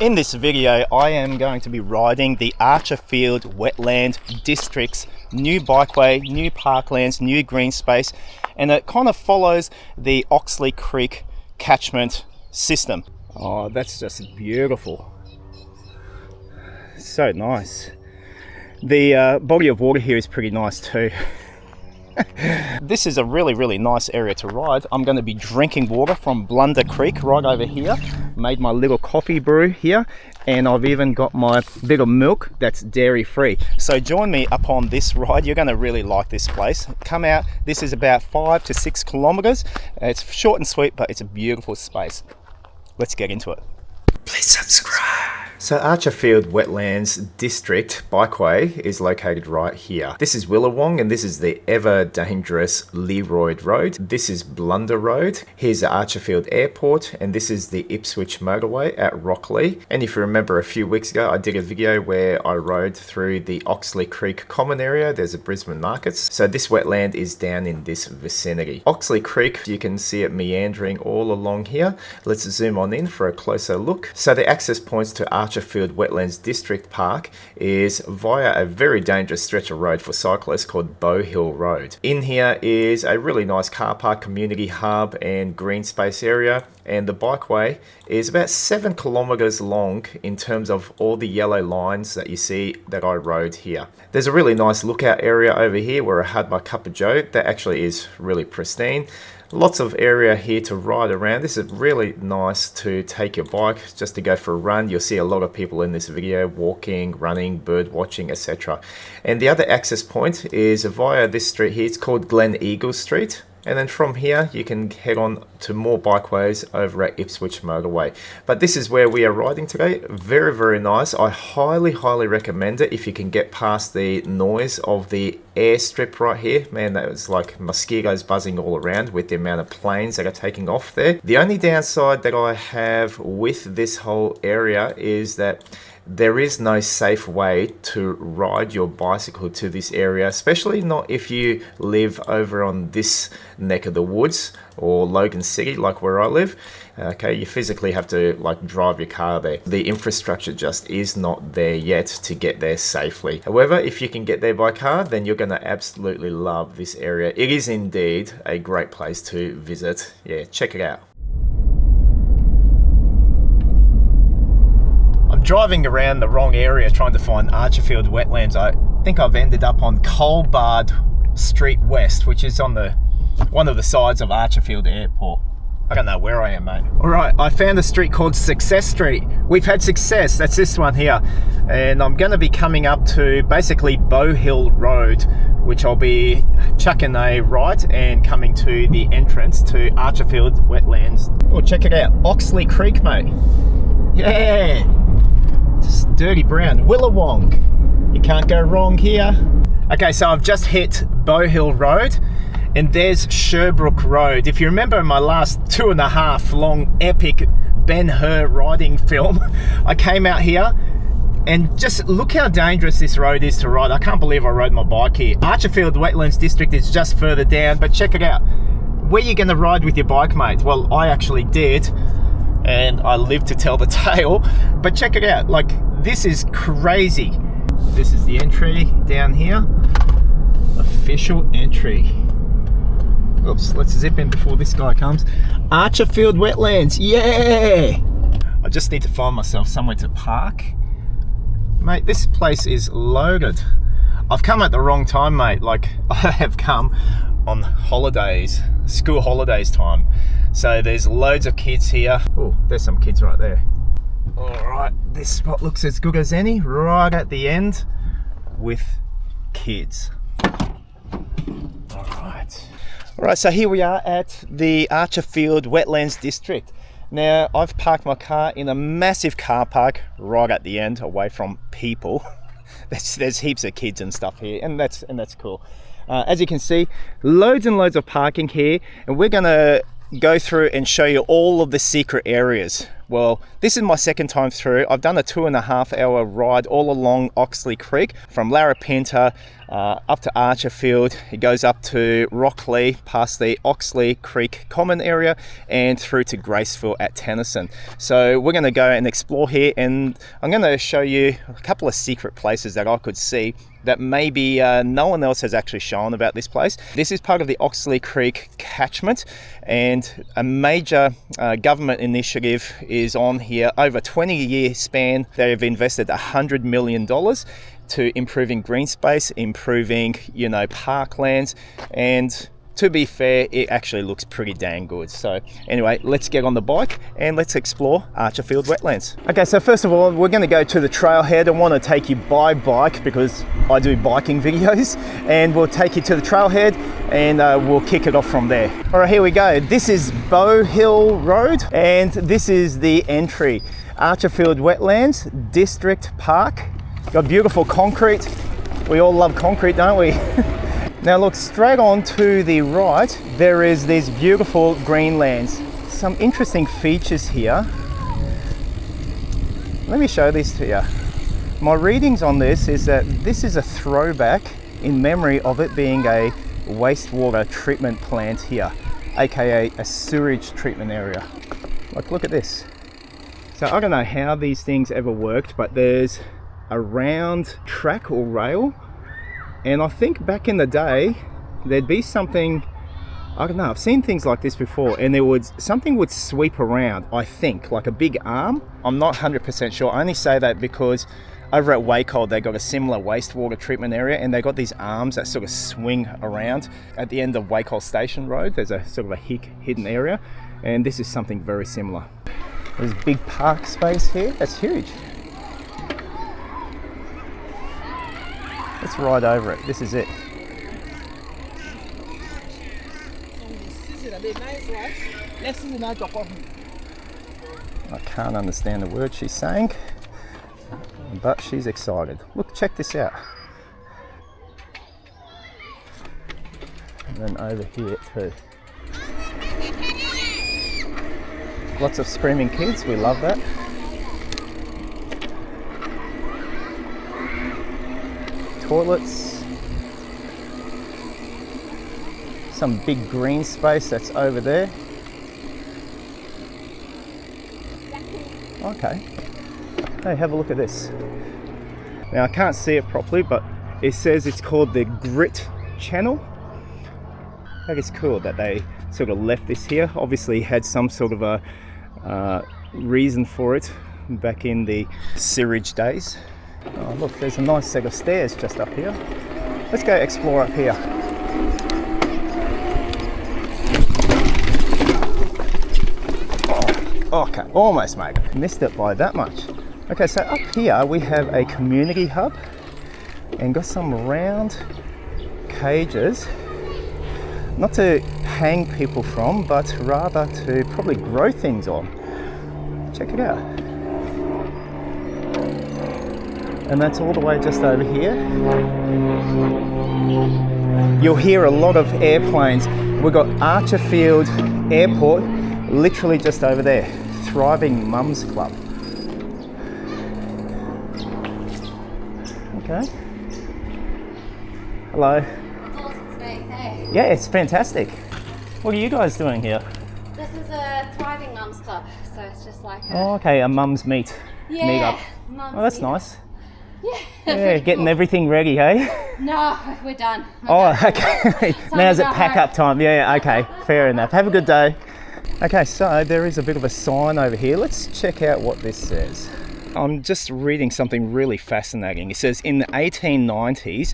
In this video, I am going to be riding the Archerfield Wetland District's new bikeway, new parklands, new green space, and it kind of follows the Oxley Creek catchment system. Oh, that's just beautiful. So nice. The body of water here is pretty nice too. This is a really nice area to ride. I'm going to be drinking water from Blunder Creek right over here. Made my little coffee brew here, and I've even got my bit of milk that's dairy free. So join me up on this ride. You're going to really like this place. Come out. This is about 5 to 6 kilometers. It's short and sweet, but it's a beautiful space. Let's get into it. Please subscribe. So Archerfield Wetlands District Bikeway is located right here. This is Willawong and this is the ever dangerous Leroyd Road. This is Blunder Road. Here's the Archerfield Airport and this is the Ipswich Motorway at Rockley. And if you remember a few weeks ago, I did a video where I rode through the Oxley Creek common area. There's a Brisbane markets. So this wetland is down in this vicinity. Oxley Creek, you can see it meandering all along here. Let's zoom on in for a closer look. So the access points to Archerfield Wetlands District Park is via a very dangerous stretch of road for cyclists called Bow Hill Road. In here is a really nice car park, community hub and green space area, and the bikeway is about 7 kilometers long in terms of all the yellow lines that you see that I rode here. There's a really nice lookout area over here where I had my cup of joe. That actually is really pristine. Lots of area here to ride around. This is really nice to take your bike just to go for a run. You'll see a lot of people in this video walking, running, bird watching, etc. And the other access point is via this street here. It's called Glen Eagle Street. And then from here, you can head on to more bikeways over at Ipswich Motorway. But this is where we are riding today. Very nice. I highly recommend it if you can get past the noise of the airstrip right here. Man, that was like mosquitoes buzzing all around with the amount of planes that are taking off there. The only downside that I have with this whole area is that there is no safe way to ride your bicycle to this area, especially not if you live over on this neck of the woods or Logan City like where I live. Okay, you physically have to like drive your car there. The infrastructure just is not there yet to get there safely. However, if you can get there by car, then you're going to absolutely love this area. It is indeed a great place to visit. Yeah, check it out. Driving around the wrong area trying to find Archerfield Wetlands. I think I've ended up on Colbard Street West, which is on one of the sides of Archerfield Airport. I don't know where I am, mate. Alright, I found a street called Success Street. We've had success, that's this one here. And I'm going to be coming up to basically Bow Hill Road, which I'll be chucking a right and coming to the entrance to Archerfield Wetlands. Oh, check it out, Oxley Creek, mate. Yeah! Just dirty brown. Willawong. You can't go wrong here. Okay, so I've just hit Bow Hill Road and there's Sherbrooke Road. If you remember my last 2.5 long epic Ben-Hur riding film, I came out here and just look how dangerous this road is to ride. I can't believe I rode my bike here. Archerfield Wetlands District is just further down, but check it out. Where are you going to ride with your bike, mate? Well, I actually did. And I live to tell the tale, but check it out, like this is crazy. This is the entry down here, official entry. Oops, let's zip in before this guy comes. Archerfield Wetlands, yeah! I just need to find myself somewhere to park. Mate, this place is loaded. I've come at the wrong time, mate. Like, I have come on holidays, school holidays time. So there's loads of kids here. Oh, there's some kids right there. All right, this spot looks as good as any, right at the end with kids. All right, so here we are at the Archerfield Wetlands District. Now, I've parked my car in a massive car park right at the end, away from people. There's heaps of kids and stuff here, and that's cool. As you can see, loads and loads of parking here, and we're gonna go through and show you all of the secret areas. Well, this is my second time through. I've done a 2.5 hour ride all along Oxley Creek from Larapinta up to Archerfield. It goes up to Rockley, past the Oxley Creek Common area and through to Graceville at Tennyson. So we're going to go and explore here, and I'm going to show you a couple of secret places that I could see that maybe no one else has actually shown about this place. This is part of the Oxley Creek Catchment, and a major government initiative is on here. Over a 20-year span, they have invested $100 million to improving green space, improving, parklands, and to be fair, it actually looks pretty dang good. So anyway, let's get on the bike and let's explore Archerfield Wetlands. Okay, so first of all, we're going to go to the trailhead. I want to take you by bike because I do biking videos, and we'll take you to the trailhead and we'll kick it off from there. All right, here we go. This is Bow Hill Road, and this is the entry. Archerfield Wetlands District Park. Got beautiful concrete. We all love concrete, don't we? Now look, straight on to the right, there is these beautiful greenlands. Some interesting features here. Let me show these to you. My readings on this is that this is a throwback in memory of it being a wastewater treatment plant here, aka a sewage treatment area. Like, look at this. So I don't know how these things ever worked, but there's a round track or rail. And I think back in the day, there'd be something, I don't know, I've seen things like this before, and something would sweep around, I think, like a big arm. I'm not 100% sure. I only say that because over at Wacol, they got a similar wastewater treatment area, and they got these arms that sort of swing around. At the end of Wacol Station Road, there's a sort of a hidden area, and this is something very similar. There's big park space here, that's huge. Let's ride over it. This is it. I can't understand the word she's saying, but she's excited. Look, check this out. And then over here too. Lots of screaming kids, we love that. Toilets, some big green space that's over there. Okay, hey, have a look at this. Now I can't see it properly, but it says it's called the Grit Channel. I think it's cool that they sort of left this here. Obviously had some sort of a reason for it back in the sewage days. Oh look, there's a nice set of stairs just up here. Let's go explore up here. Oh, okay, almost mate. Missed it by that much. Okay, so up here we have a community hub and got some round cages. Not to hang people from, but rather to probably grow things on. Check it out. And that's all the way just over here. You'll hear a lot of airplanes. We've got Archerfield Airport literally just over there. Thriving Mums Club. Okay. Hello. It's awesome space, hey? Yeah, it's fantastic. What are you guys doing here? This is a Thriving Mums Club, so it's just like a... Oh, okay, a mum's meet. Yeah, meet up. mums Oh, that's meet nice. Yeah. Yeah, getting cool. everything ready, hey? No, we're done. Oh, okay. Now's to it go pack home. up time. Yeah, okay, fair enough. Have a good day. Okay, so there is a bit of a sign over here. Let's check out what this says. I'm just reading something really fascinating. It says in the 1890s,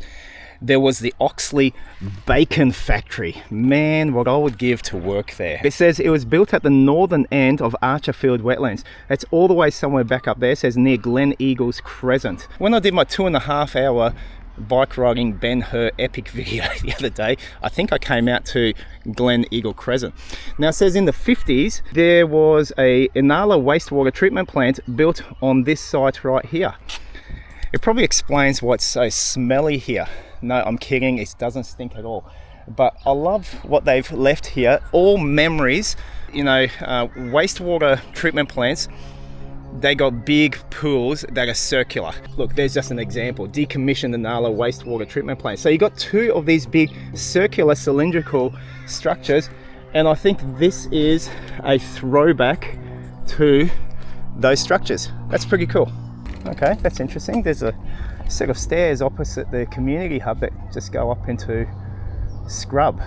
there was the Oxley Bacon Factory. Man, what I would give to work there. It says it was built at the northern end of Archerfield Wetlands. It's all the way somewhere back up there. It says near Glen Eagles Crescent. When I did my 2.5 hour bike riding Ben Hur epic video the other day, I think I came out to Glen Eagle Crescent. Now it says in the 50s, there was a Inala wastewater treatment plant built on this site right here. It probably explains why it's so smelly here. No, I'm kidding, it doesn't stink at all. But I love what they've left here. All memories, you know, wastewater treatment plants they got big pools that are circular. Look, there's just an example. Decommissioned Inala wastewater treatment plant. So you got two of these big circular cylindrical structures, and I think this is a throwback to those structures. That's pretty cool. Okay, that's interesting. There's a set of stairs opposite the community hub that just go up into scrub.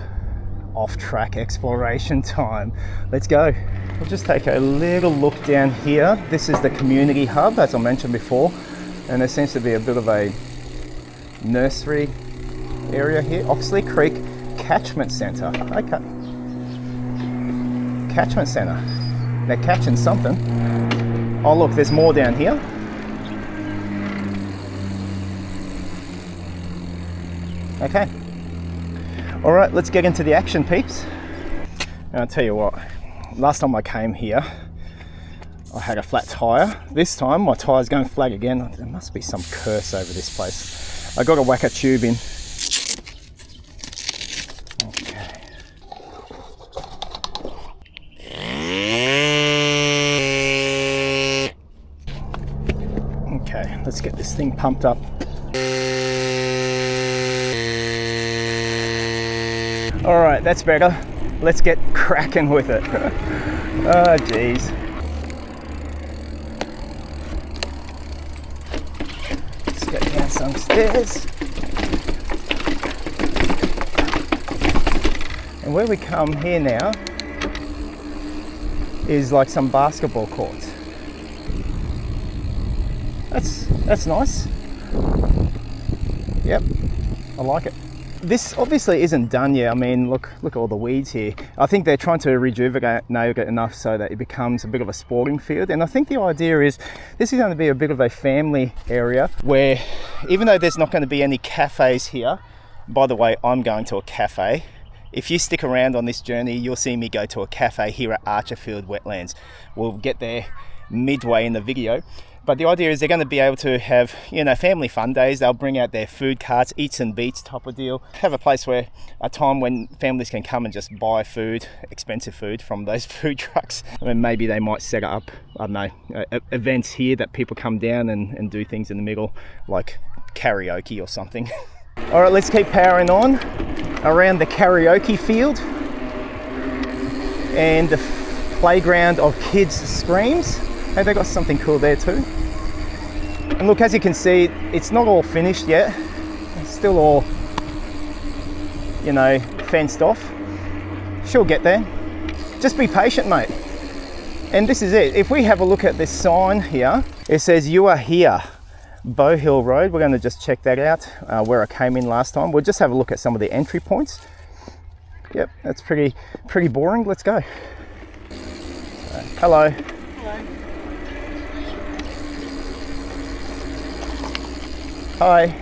Off-track exploration time. Let's go. We'll just take a little look down here. This is the community hub, as I mentioned before, and there seems to be a bit of a nursery area here. Oxley Creek Catchment Centre. Okay. Catchment Centre. They're catching something. Oh look, there's more down here. Okay. All right, let's get into the action, peeps. And I'll tell you what, last time I came here, I had a flat tire. This time my tire's going flat again. There must be some curse over this place. I got to whack a tube in. Okay. Okay, let's get this thing pumped up. All right, that's better. Let's get cracking with it. Oh, geez. Let's get down some stairs. And where we come here now is like some basketball courts. That's nice. Yep, I like it. This obviously isn't done yet. I mean, look at all the weeds here. I think they're trying to rejuvenate it enough so that it becomes a bit of a sporting field. And I think the idea is this is going to be a bit of a family area where, even though there's not going to be any cafes here, by the way, I'm going to a cafe. If you stick around on this journey, you'll see me go to a cafe here at Archerfield Wetlands. We'll get there midway in the video. But the idea is they're going to be able to have, you know, family fun days. They'll bring out their food carts, eats and beats type of deal. Have a place where, a time when families can come and just buy food, expensive food from those food trucks. I mean, maybe they might set up, I don't know, events here that people come down and do things in the middle, like karaoke or something. All right, let's keep powering on around the karaoke field and the playground of kids' screams. Hey, they got something cool there too. And look, as you can see, it's not all finished yet. It's still all, you know, fenced off. She'll get there. Just be patient, mate. And this is it. If we have a look at this sign here, it says "You are here, Bow Hill Road." We're going to just check that out, where I came in last time. We'll just have a look at some of the entry points. Yep, that's pretty boring. Let's go. Hello. Hi.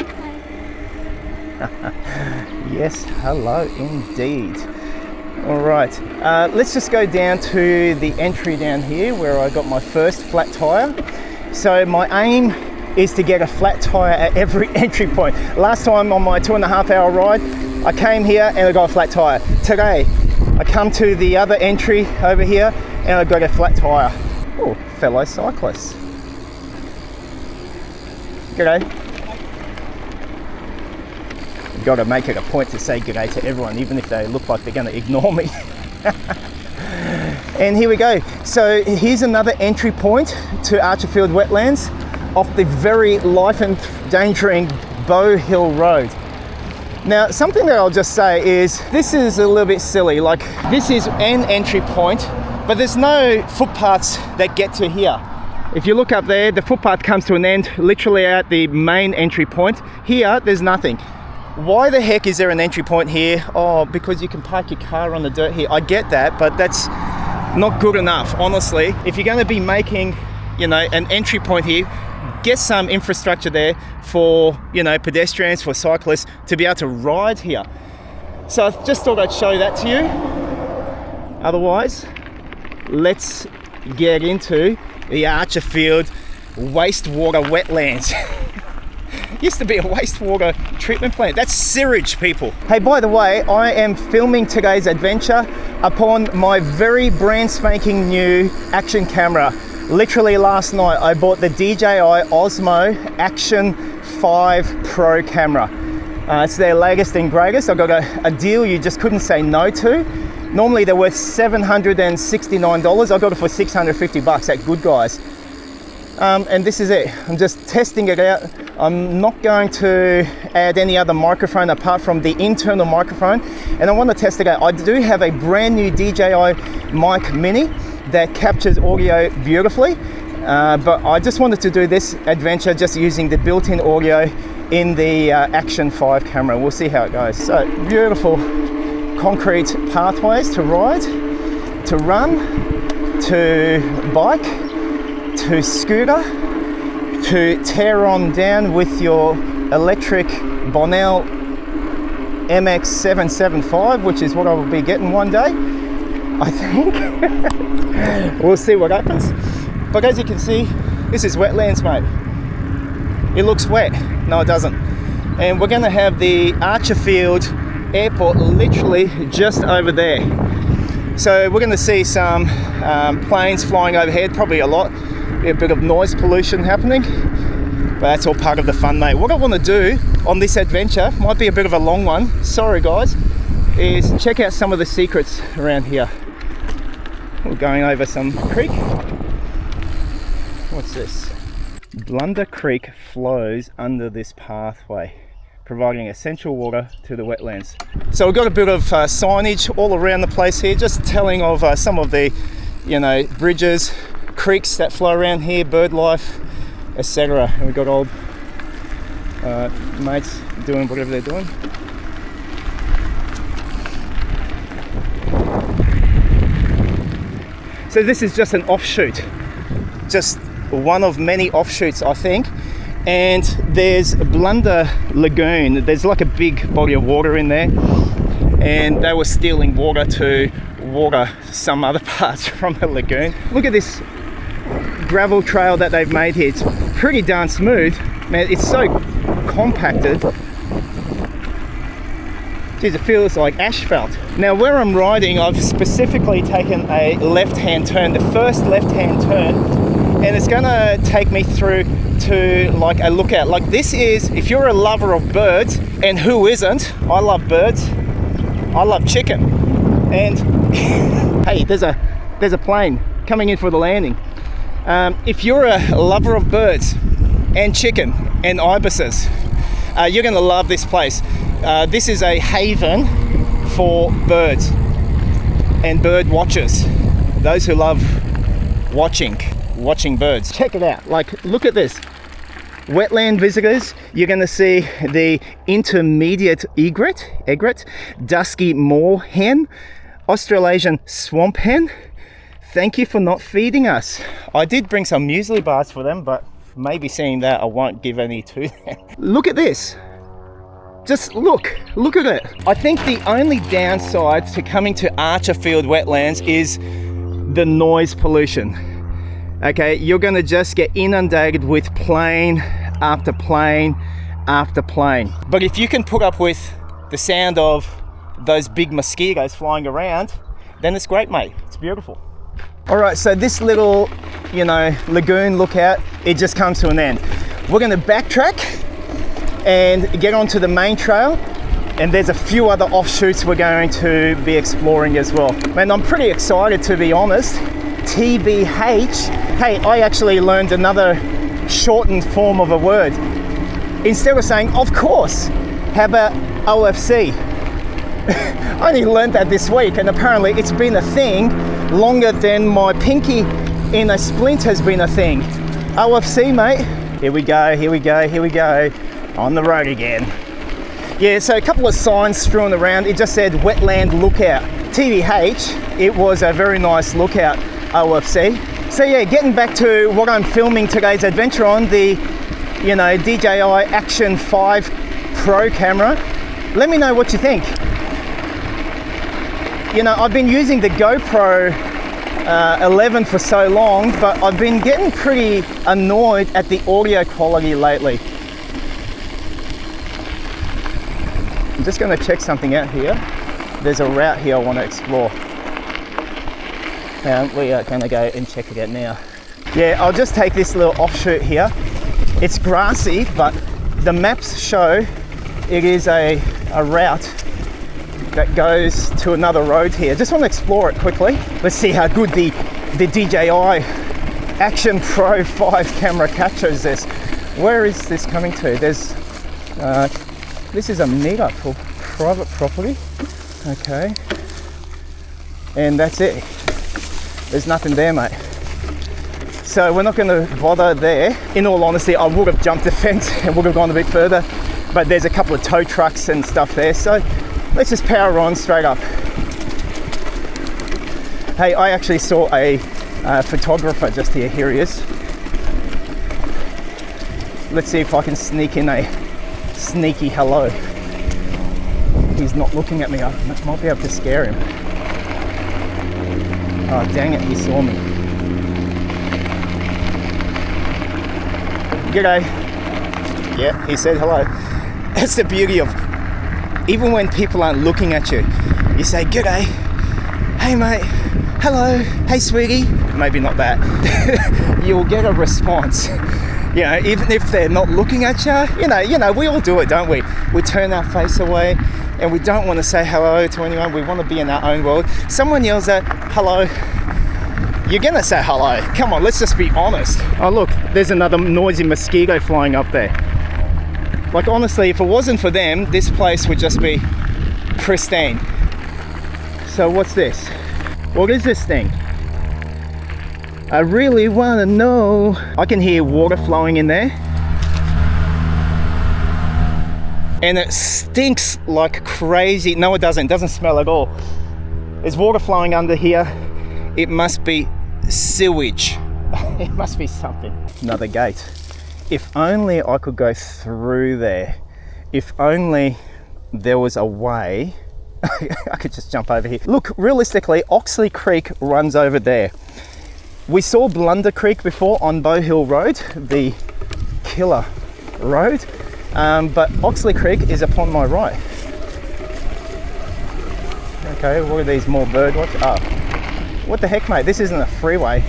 Yes, hello indeed. All right, let's just go down to the entry down here where I got my first flat tire. So my aim is to get a flat tire at every entry point. Last time on my 2.5 hour ride, I came here and I got a flat tire. Today, I come to the other entry over here and I got a flat tire. Oh, fellow cyclists. G'day. Got to make it a point to say g'day to everyone, even if they look like they're going to ignore me. And here we go. So here's another entry point to Archerfield Wetlands off the very life-endangering Bow Hill Road. Now, something that I'll just say is this is a little bit silly. Like, this is an entry point, but there's no footpaths that get to here. If you look up there, the footpath comes to an end literally at the main entry point. Here, there's nothing. Why the heck is there an entry point here? Oh, because you can park your car on the dirt here. I get that, but that's not good enough, honestly. If you're going to be making, you know, an entry point here, get some infrastructure there for, you know, pedestrians, for cyclists to be able to ride here. So I just thought I'd show that to you. Otherwise, let's get into the Archerfield Wastewater Wetlands. Used to be a wastewater treatment plant. That's sewage, people. Hey, by the way, I am filming today's adventure upon my very brand spanking new action camera. Literally last night I bought the DJI Osmo Action 5 Pro camera. It's their latest and greatest. I got a deal you just couldn't say no to. Normally they're worth $769. I got it for $650 at Good Guys. And this is it. I'm just testing it out. I'm not going to add any other microphone apart from the internal microphone, and I want to test it out. I do have a brand new DJI Mic Mini that captures audio beautifully, but I just wanted to do this adventure just using the built-in audio in the Action 5 camera. We'll see how it goes. So beautiful concrete pathways to ride, to run, to bike, to scooter, to tear on down with your electric Bonnell MX775, which is what I will be getting one day, I think. We'll see what happens. But as you can see, this is wetlands, mate. It looks wet. No, it doesn't. And we're going to have the Archerfield Airport literally just over there. So we're going to see some planes flying overhead, probably a lot. A bit of noise pollution happening, but that's all part of the fun, mate. What I want to do on this adventure, might be a bit of a long one, sorry guys, is check out some of the secrets around here. We're going over some creek. What's this? Blunder Creek flows under this pathway, providing essential water to the wetlands. So we've got a bit of signage all around the place here, just telling of some of the, bridges, creeks that flow around here, bird life, etc. And we've got old mates doing whatever they're doing. So this is just an offshoot, just one of many offshoots, I think. And there's Blunder Lagoon. There's like a big body of water in there, and they were stealing water to water some other parts from the lagoon. Look at this gravel trail that they've made here. It's pretty darn smooth, man. It's so compacted. Geez, it feels like asphalt. Now where I'm riding, I've specifically taken a left-hand turn, the first left-hand turn, and it's gonna take me through to like a lookout. Like this is, if you're a lover of birds, and who isn't? I love birds, I love chicken, and hey, there's a plane coming in for the landing. If you're a lover of birds and chicken and ibises, you're going to love this place. This is a haven for birds and bird watchers, those who love watching birds. Check it out. Like, look at this. Wetland visitors, you're going to see the intermediate egret, dusky moorhen, Australasian swamp hen. Thank you for not feeding us. I did bring some muesli bars for them, but maybe seeing that I won't give any to them. Look at this. Just look at it. I think the only downside to coming to Archerfield Wetlands is the noise pollution. Okay, you're gonna just get inundated with plane after plane after plane. But if you can put up with the sound of those big mosquitoes flying around, then it's great, mate. It's beautiful. All right, so this little, lagoon lookout, it just comes to an end. We're gonna backtrack and get onto the main trail, and there's a few other offshoots we're going to be exploring as well. Man, I'm pretty excited, to be honest. TBH, hey, I actually learned another shortened form of a word. Instead of saying, of course, how about OFC? I only learned that this week, and apparently it's been a thing longer than my pinky in a splint has been a thing. OFC, mate. Here we go. On the road again. Yeah, so a couple of signs strewn around. It just said wetland lookout. TBH, it was a very nice lookout, OFC. So yeah, getting back to what I'm filming today's adventure on, the DJI Action 5 Pro camera. Let me know what you think. I've been using the GoPro 11 for so long, but I've been getting pretty annoyed at the audio quality lately. I'm just going to check something out here. There's a route here I want to explore. And we are going to go and check it out now. Yeah, I'll just take this little offshoot here. It's grassy, but the maps show it is a route that goes to another road here. Just want to explore it quickly. Let's see how good the DJI Action Pro 5 camera captures this. Where is this coming to? There's this is a meetup for private property. Okay, and that's it. There's nothing there, mate. So we're not going to bother there. In all honesty, I would have jumped the fence and would have gone a bit further, but there's a couple of tow trucks and stuff there, so let's just power on straight up. Hey, I actually saw a photographer just here. Here he is. Let's see if I can sneak in a sneaky hello. He's not looking at me. I might be able to scare him. Oh, dang it, he saw me. G'day. Yeah, he said hello. That's the beauty of, even when people aren't looking at you, you say, g'day, hey mate, hello, hey sweetie. Maybe not that. You'll get a response. You know, even if they're not looking at you, you know, we all do it, don't we? We turn our face away and we don't want to say hello to anyone. We want to be in our own world. Someone yells out, hello. You're gonna say hello. Come on, let's just be honest. Oh look, there's another noisy mosquito flying up there. Like honestly, if it wasn't for them, this place would just be pristine. So what's this? What is this thing? I really wanna know. I can hear water flowing in there. And it stinks like crazy. No, it doesn't. It doesn't smell at all. There's water flowing under here. It must be sewage. It must be something. Another gate. If only I could go through there. If only there was a way. I could just jump over here. Look, realistically, Oxley Creek runs over there. We saw Blunder Creek before on Bow Hill Road, the killer road. But Oxley Creek is upon my right. Okay, what are these more bird watch? Oh. What the heck, mate? This isn't a freeway.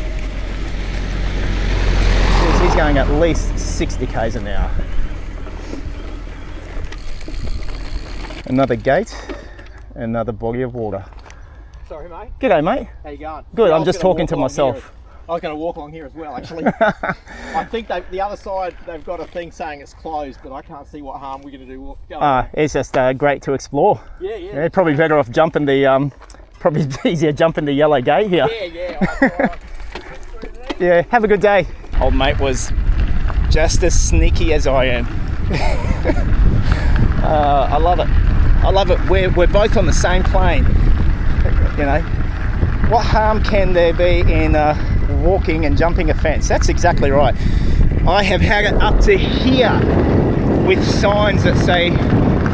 Jeez, he's going at least 60 k's an hour. Another gate, another body of water. Sorry, mate. G'day, mate. How you going? Good, Yeah, I'm just talking to myself. I was going to walk along here as well, actually. I think the other side, they've got a thing saying it's closed, but I can't see what harm we're going to do. It's just great to explore. Yeah. Probably better off jumping the, probably easier jumping the yellow gate here. Yeah. Yeah, have a good day. Old mate was just as sneaky as I am. I love it. I love it. We're both on the same plane. You know, what harm can there be in walking and jumping a fence? That's exactly right. I have had it up to here with signs that say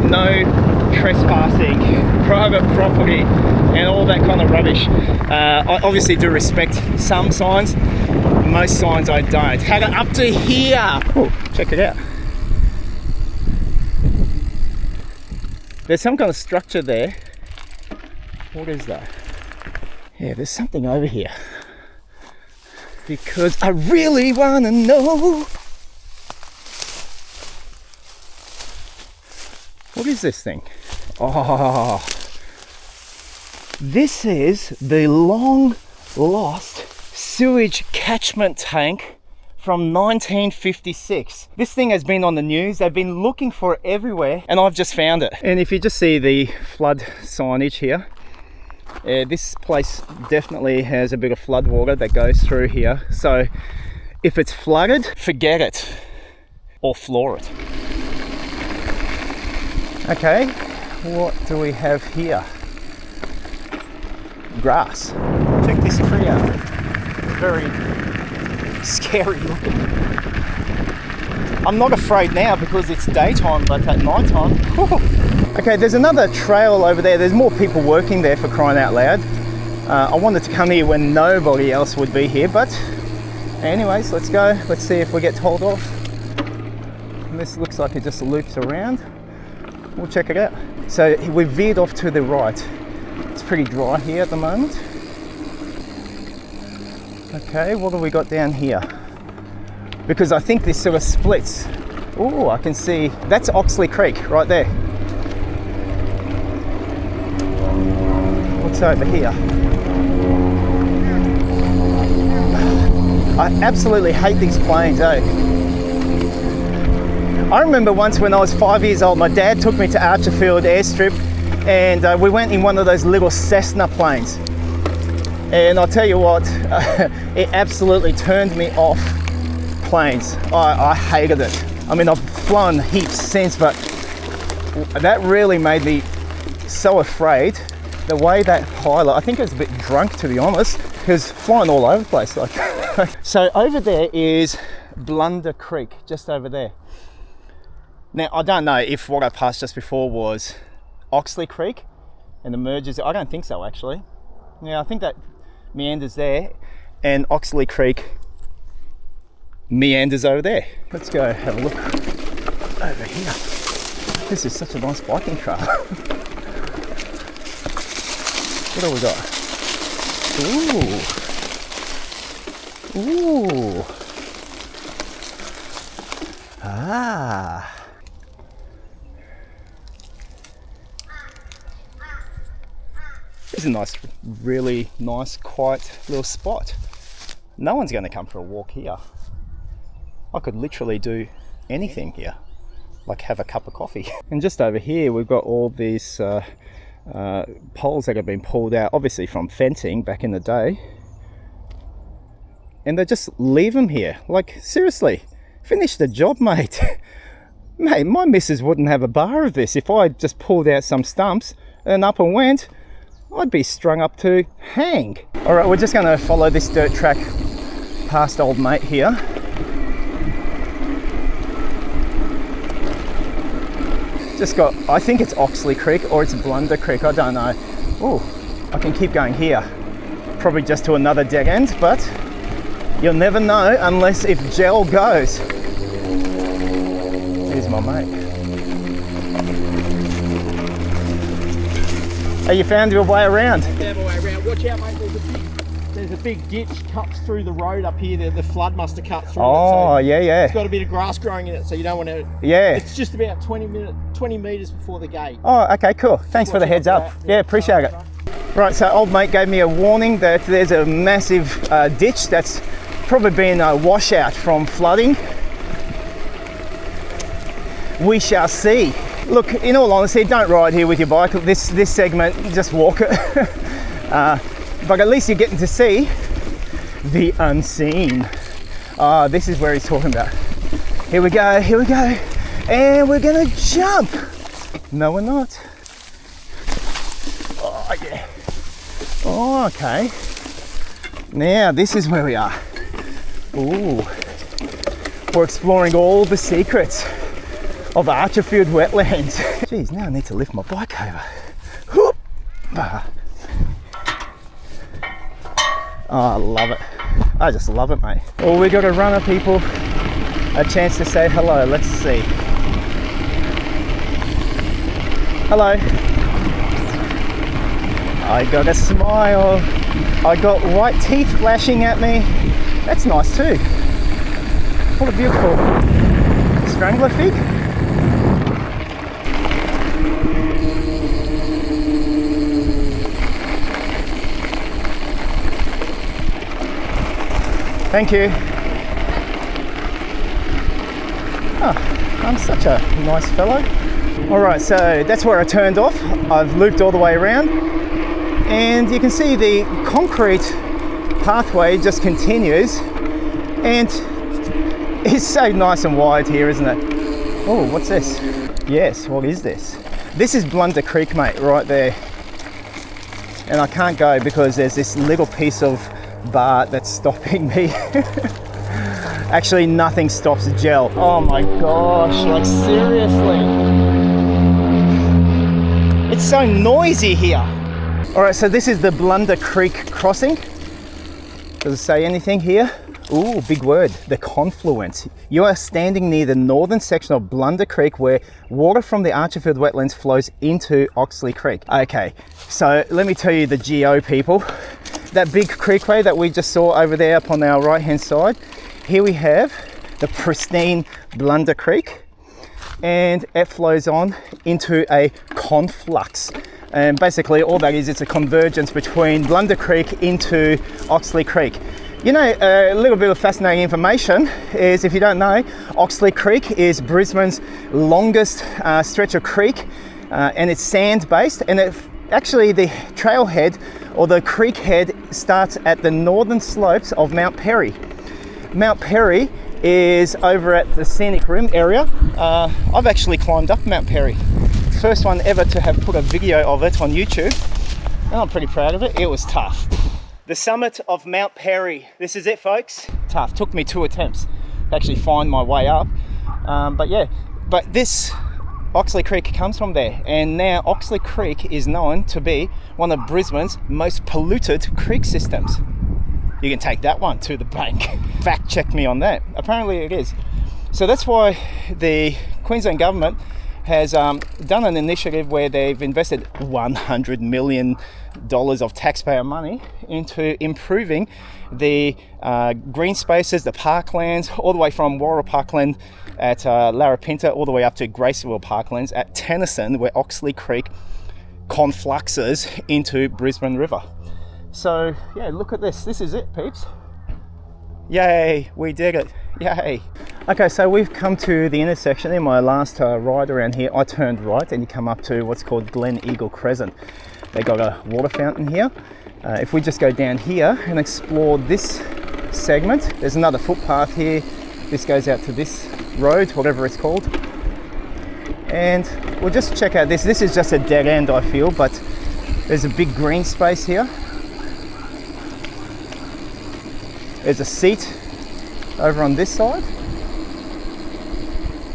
no trespassing, private property, and all that kind of rubbish. I obviously do respect some signs. Most signs I don't. Had it up to here. Oh, check it out. There's some kind of structure there. What is that? Yeah, there's something over here. Because I really want to know. What is this thing? Oh, this is the long lost sewage catchment tank from 1956. This thing has been on the news. They've been looking for it everywhere and I've just found it. And if you just see the flood signage here, this place definitely has a bit of flood water that goes through here. So if it's flooded, forget it or floor it. Okay, what do we have here? Grass. Check this tree out. It's very scary looking. I'm not afraid now because it's daytime, but at night time, okay, there's another trail over there. There's more people working there, for crying out loud. I wanted to come here when nobody else would be here, but anyways, let's go. Let's see if we get told off. And this looks like it just loops around. We'll check it out. So we've veered off to the right. It's pretty dry here at the moment. Okay, what have we got down here? Because I think this sort of splits. Oh, I can see, that's Oxley Creek right there. What's over here? I absolutely hate these planes, eh? I remember once when I was 5 years old, my dad took me to Archerfield airstrip, and we went in one of those little Cessna planes. And I'll tell you what, it absolutely turned me off planes. I hated it. I mean, I've flown heaps since, but that really made me so afraid. The way that pilot, I think it was a bit drunk, to be honest, because flying all over the place. Like. So over there is Blunder Creek, just over there. Now, I don't know if what I passed just before was Oxley Creek and the merges. I don't think so, actually. Yeah, I think that meanders there, and Oxley Creek meanders over there. Let's go have a look over here. This is such a nice biking trail. What do we got? Ooh. Ah. This is a nice, really nice, quiet little spot. No one's going to come for a walk here. I could literally do anything here, like have a cup of coffee. And just over here, we've got all these poles that have been pulled out, obviously from fencing back in the day. And they just leave them here. Like, seriously, finish the job, mate. Mate, my missus wouldn't have a bar of this. If I just pulled out some stumps and up and went, I'd be strung up to hang. All right, we're just going to follow this dirt track past old mate here. Just got, I think it's Oxley Creek or it's Blunder Creek, I don't know. Oh, I can keep going here. Probably just to another dead end, but you'll never know unless if gel goes. Here's my mate. Hey, you found your way around? Found my way around. Watch out, mate. There's a big ditch cuts through the road up here. The flood must have cut through it. Oh, So yeah. it's got a bit of grass growing in it, so you don't want to... Yeah. It's just about 20 metres before the gate. Oh, okay, cool. Thanks for the heads up. Yeah, appreciate it. Right, so old mate gave me a warning that there's a massive ditch that's probably been a washout from flooding. We shall see. Look, in all honesty, don't ride here with your bike. This segment, just walk it. But at least you're getting to see the unseen. This is where he's talking about. Here we go, and we're gonna jump. No, we're not. Oh, yeah. Oh, okay. Now, this is where we are. Ooh. We're exploring all the secrets of Archerfield Wetlands. Geez, now I need to lift my bike over. Whoop. Oh, I love it. I just love it, mate. Well, we got a runner, people. A chance to say hello. Let's see. Hello. I got a smile. I got white teeth flashing at me. That's nice too. What a beautiful strangler fig. Thank you. Oh, I'm such a nice fellow. All right, so that's where I turned off. I've looped all the way around, and you can see the concrete pathway just continues, and it's so nice and wide here, isn't it? Oh, what's this? Yes, what is this? This is Blunder Creek, mate, right there. And I can't go because there's this little piece of bar that's stopping me. Actually, nothing stops gel. Oh my gosh, like seriously. It's so noisy here. All right, so this is the Blunder Creek crossing. Does it say anything here? Ooh, big word, the Confluence. You are standing near the northern section of Blunder Creek where water from the Archerfield Wetlands flows into Oxley Creek. Okay, so let me tell you the geo, people. that big creekway that we just saw over there up on our right hand side. Here we have the pristine Blunder Creek, and it flows on into a conflux. And basically all that is, it's a convergence between Blunder Creek into Oxley Creek. You know, a little bit of fascinating information is, if you don't know, Oxley Creek is Brisbane's longest stretch of creek, and it's sand based, and actually the trailhead or the creek head starts at the northern slopes of Mount Perry. Mount Perry is over at the Scenic Rim area. I've actually climbed up Mount Perry. First one ever to have put a video of it on YouTube, and I'm pretty proud of it. It was tough. The summit of Mount Perry. This is it, folks. Tough. Took me 2 attempts to actually find my way up. But yeah, but this Oxley Creek comes from there, and now Oxley Creek is known to be one of Brisbane's most polluted creek systems. You can take that one to the bank. Fact check me on that. Apparently it is. So that's why the Queensland government has done an initiative where they've invested $100 million of taxpayer money into improving the green spaces, the parklands, all the way from Warra Parkland at Larapinta all the way up to Graceville Parklands at Tennyson, where Oxley Creek confluxes into Brisbane River. So yeah, look at this. This is it, peeps. Yay, we did it. Yay. Okay, so we've come to the intersection. In my last ride around here, I turned right and you come up to what's called Glen Eagle Crescent. They got a water fountain here. If we just go down here and explore this segment, there's another footpath here. This goes out to this road, whatever it's called. And we'll just check out this. This is just a dead end, I feel, but there's a big green space here. There's a seat over on this side.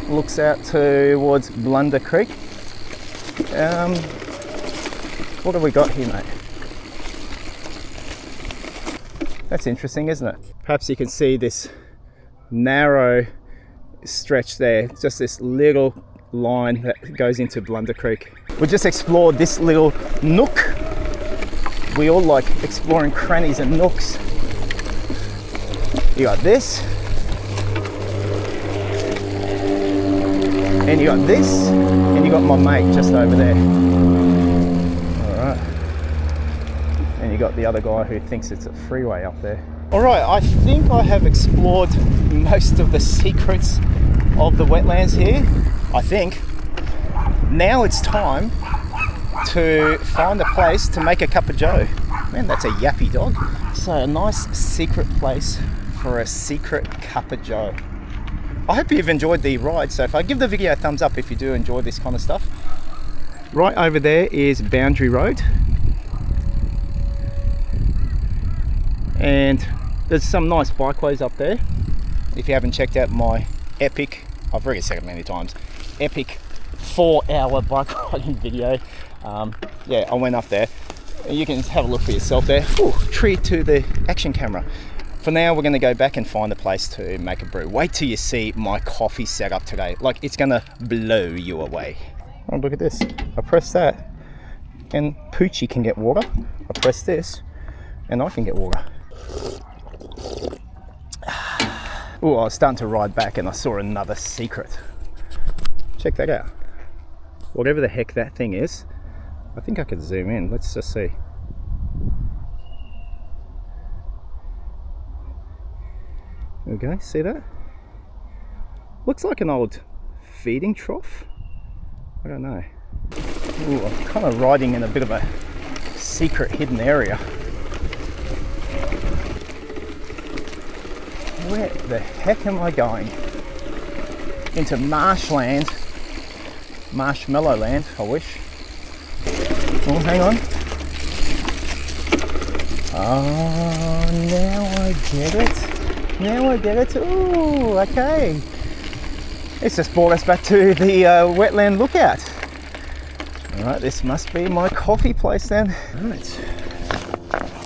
Looks out towards Blunder Creek. What have we got here, mate? That's interesting, isn't it? Perhaps you can see this narrow stretch there, just this little line that goes into Blunder Creek. We just explored this little nook. We all like exploring crannies and nooks. You got this, and you got this, and you got my mate just over there. Alright. And you got the other guy who thinks it's a freeway up there. Alright, I think I have explored most of the secrets of the wetlands here. I think. Now it's time to find a place to make a cup of joe. Man, that's a yappy dog. So a nice secret place for a secret cup of joe. I hope you've enjoyed the ride so far. Give the video a thumbs up if you do enjoy this kind of stuff. Right over there is Boundary Road, and there's some nice bikeways up there. If you haven't checked out my epic, I've already said it many times, epic 4-hour bike riding video, yeah, I went up there. You can have a look for yourself there. Ooh, treat to the action camera. For now, we're going to go back and find a place to make a brew. Wait till you see my coffee setup today. Like, it's going to blow you away. Oh, look at this. I press that and Poochie can get water. I press this and I can get water. Oh, I was starting to ride back and I saw another secret. Check that out. Whatever the heck that thing is, I think I could zoom in. Let's just see. There we go, see that? Looks like an old feeding trough. I don't know. Ooh, I'm kind of riding in a bit of a secret hidden area. Where the heck am I going? Into marshland. Marshmallow land, I wish. Oh, hang on. Oh, now I get it. Now I get it. Ooh, okay. It's just brought us back to the wetland lookout. Alright, this must be my coffee place then. Right.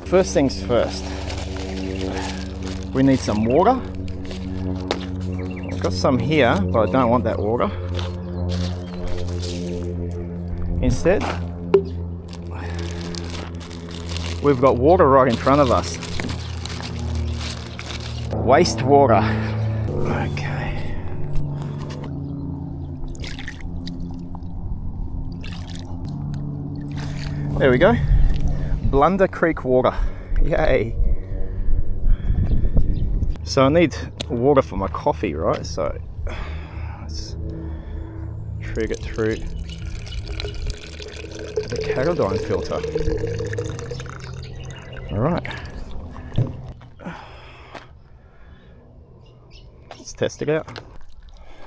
First things first. We need some water. I've got some here, but I don't want that water. Instead, we've got water right in front of us. Wastewater. Okay. There we go. Blunder Creek water. Yay. So I need water for my coffee, right? So let's trig it through the Kagadine filter. All right. Let's test it out.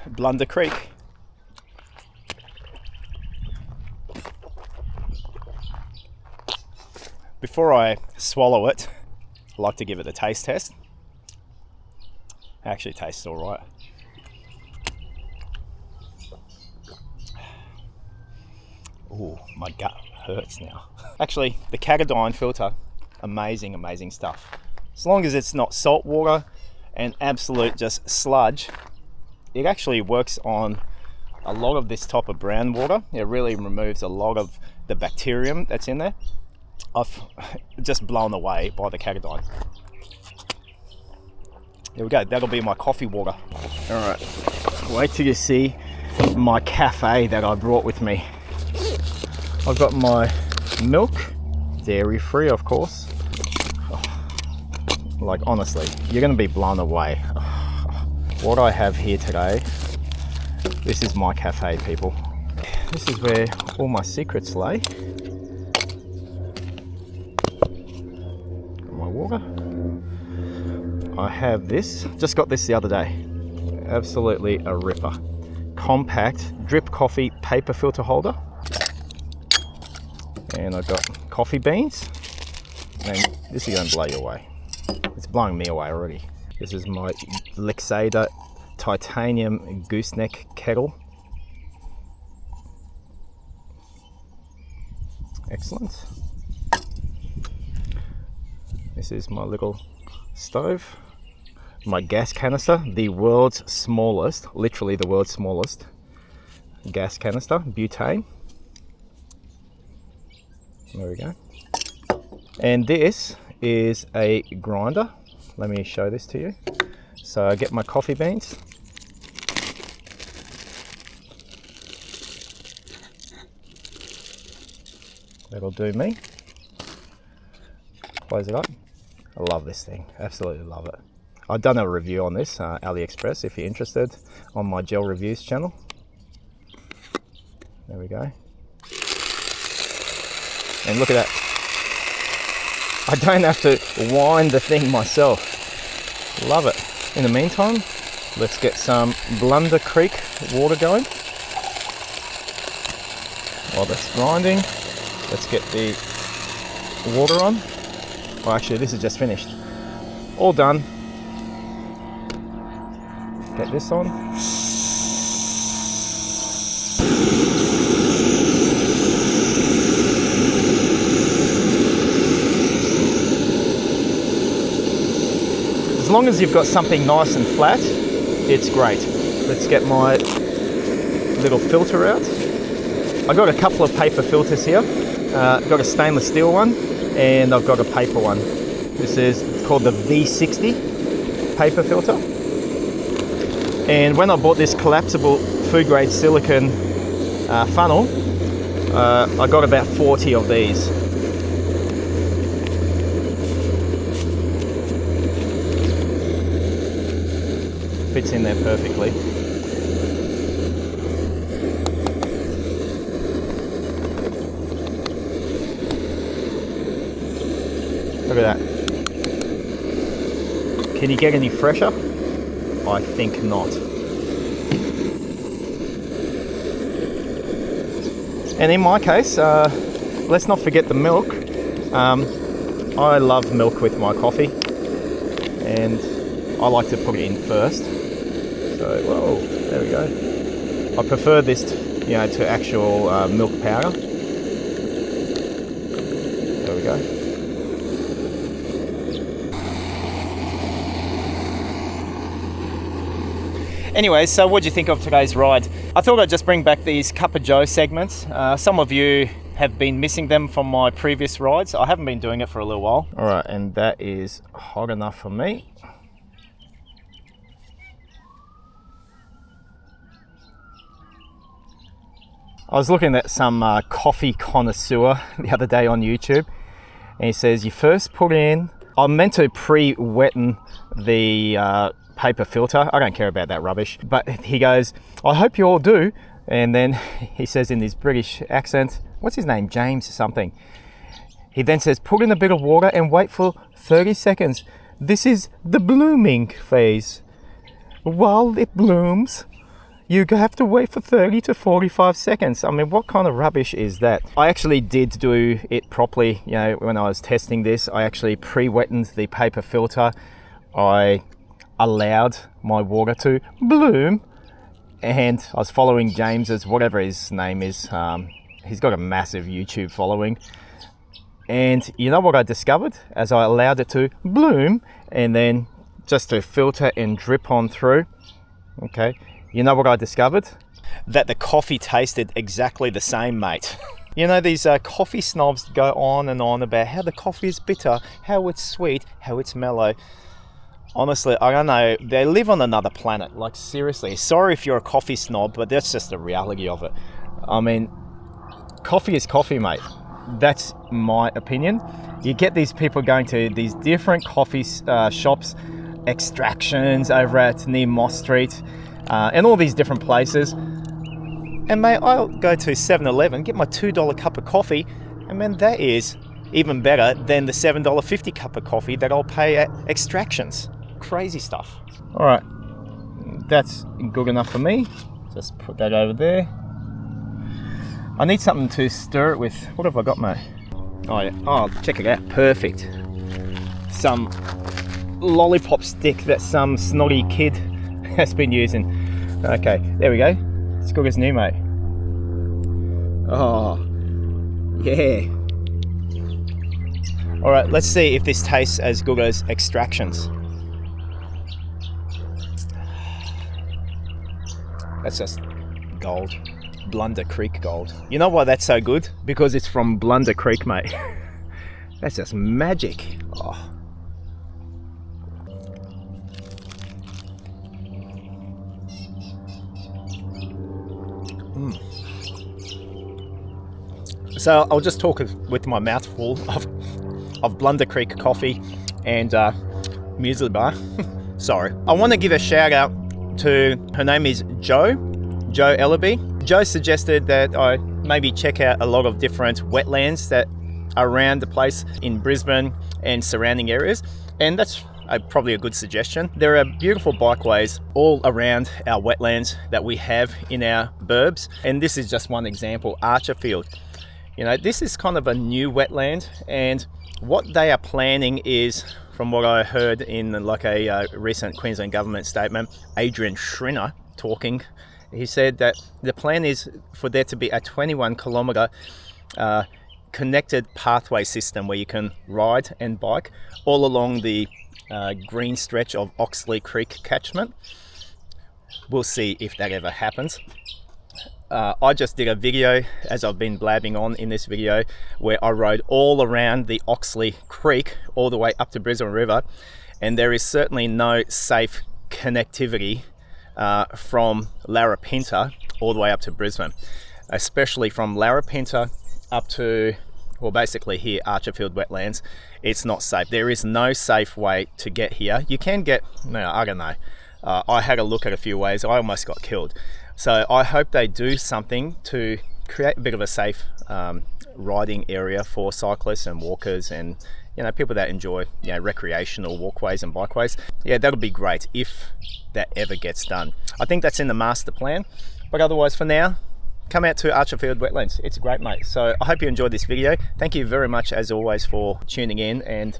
Blunder Creek. Before I swallow it, I like to give it a taste test. It actually tastes all right. Ooh, my gut hurts now. Actually, the Kagadine filter, amazing, amazing stuff. As long as it's not salt water and absolute just sludge, it actually works on a lot of this type of brown water. It really removes a lot of the bacterium that's in there. I've just blown away by the Kagadine. There we go, that'll be my coffee water. All right, wait till you see my cafe that I brought with me. I've got my milk, dairy free of course. Like honestly, you're gonna be blown away. What I have here today, this is my cafe, people. This is where all my secrets lay. Got my water. I have this, just got this the other day. Absolutely a ripper. Compact drip coffee paper filter holder. And I've got coffee beans. And this is gonna blow you away. It's blowing me away already. This is my Lexader titanium gooseneck kettle. Excellent. This is my little stove. My gas canister, the world's smallest, literally the world's smallest gas canister, butane. There we go. And this is a grinder. Let me show this to you. So I get my coffee beans. That'll do me. Close it up. I love this thing, absolutely love it. I've done a review on this, AliExpress, if you're interested, on my gel reviews channel. There we go. And look at that. I don't have to wind the thing myself. Love it. In the meantime, let's get some Blunder Creek water going. While that's grinding, let's get the water on. Oh, actually, this is just finished. All done. Get this on. As long as you've got something nice and flat, it's great. Let's get my little filter out. I got a couple of paper filters here. I've got a stainless steel one and I've got a paper one. This is called the V60 paper filter. And when I bought this collapsible food grade silicone funnel, I got about 40 of these. Fits in there perfectly. Look at that. Can you get any fresher? I think not. And in my case, let's not forget the milk. I love milk with my coffee, and I like to put it in first. So, whoa, there we go. I prefer this, to actual milk powder. There we go. Anyway, so what do you think of today's ride? I thought I'd just bring back these Cup of Joe segments. Some of you have been missing them from my previous rides. I haven't been doing it for a little while. All right, and that is hot enough for me. I was looking at some coffee connoisseur the other day on YouTube, and he says you first put in, I'm meant to pre-wetten the paper filter. I don't care about that rubbish, but he goes, I hope you all do. And then he says in his British accent, what's his name, James something. He then says, put in a bit of water and wait for 30 seconds. This is the blooming phase. While it blooms, you have to wait for 30 to 45 seconds. I mean, what kind of rubbish is that? I actually did do it properly. You know, when I was testing this, I actually pre-wetted the paper filter. I allowed my water to bloom, and I was following James's, whatever his name is. He's got a massive YouTube following. And you know what I discovered as I allowed it to bloom and then just to filter and drip on through? Okay. You know what I discovered? That the coffee tasted exactly the same, mate. You know, these coffee snobs go on and on about how the coffee is bitter, how it's sweet, how it's mellow. Honestly, I don't know. They live on another planet. Like, seriously. Sorry if you're a coffee snob, but that's just the reality of it. I mean, coffee is coffee, mate. That's my opinion. You get these people going to these different coffee shops, extractions over at near Moss Street, and all these different places. And mate, I'll go to 7-Eleven, get my $2 cup of coffee, and man, that is even better than the $7.50 cup of coffee that I'll pay at extractions. Crazy stuff. All right, that's good enough for me. Just put that over there. I need something to stir it with. What have I got, mate? Oh yeah, oh, check it out, perfect. Some lollipop stick that some snotty kid has been using. Okay, there we go. It's good as new, mate. Oh, yeah. All right, let's see if this tastes as good as extractions. That's just gold. Blunder Creek gold. You know why that's so good? Because it's from Blunder Creek, mate. That's just magic. Oh. So I'll just talk with my mouth full of Blunder Creek coffee and muesli bar. Sorry. I want to give a shout out to, her name is Joe Ellaby. Joe suggested that I maybe check out a lot of different wetlands that are around the place in Brisbane and surrounding areas, and that's probably a good suggestion. There are beautiful bikeways all around our wetlands that we have in our burbs, and this is just one example, Archerfield. You know, this is kind of a new wetland, and what they are planning is, from what I heard in like a recent Queensland government statement, Adrian Schrinner talking, he said that the plan is for there to be a 21-kilometre connected pathway system where you can ride and bike all along the green stretch of Oxley Creek Catchment. We'll see if that ever happens. I just did a video, as I've been blabbing on in this video, where I rode all around the Oxley Creek all the way up to Brisbane River, and there is certainly no safe connectivity from Larapinta all the way up to Brisbane, especially from Larapinta up to, well, basically here, Archerfield Wetlands. It's not safe. There is no safe way to get here. You can get, no, I don't know. I had a look at a few ways. I almost got killed. So I hope they do something to create a bit of a safe riding area for cyclists and walkers and, you know, people that enjoy, you know, recreational walkways and bikeways. Yeah, that'll be great if that ever gets done. I think that's in the master plan, but otherwise for now, come out to Archerfield Wetlands. It's great, mate. So I hope you enjoyed this video. Thank you very much, as always, for tuning in and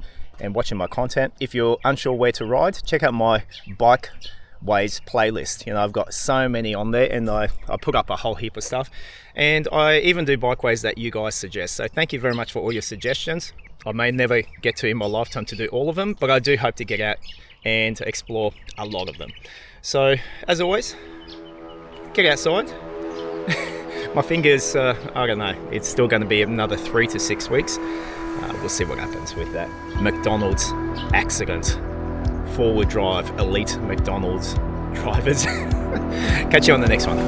watching my content. If you're unsure where to ride, check out my Bikeways playlist. You know, I've got so many on there, and I put up a whole heap of stuff, and I even do bikeways that you guys suggest. So thank you very much for all your suggestions. I may never get to in my lifetime to do all of them, but I do hope to get out and explore a lot of them. So as always, get outside, My fingers, I don't know, it's still going to be another 3 to 6 weeks. We'll see what happens with that. McDonald's accident. Forward drive, elite McDonald's drivers. Catch you on the next one.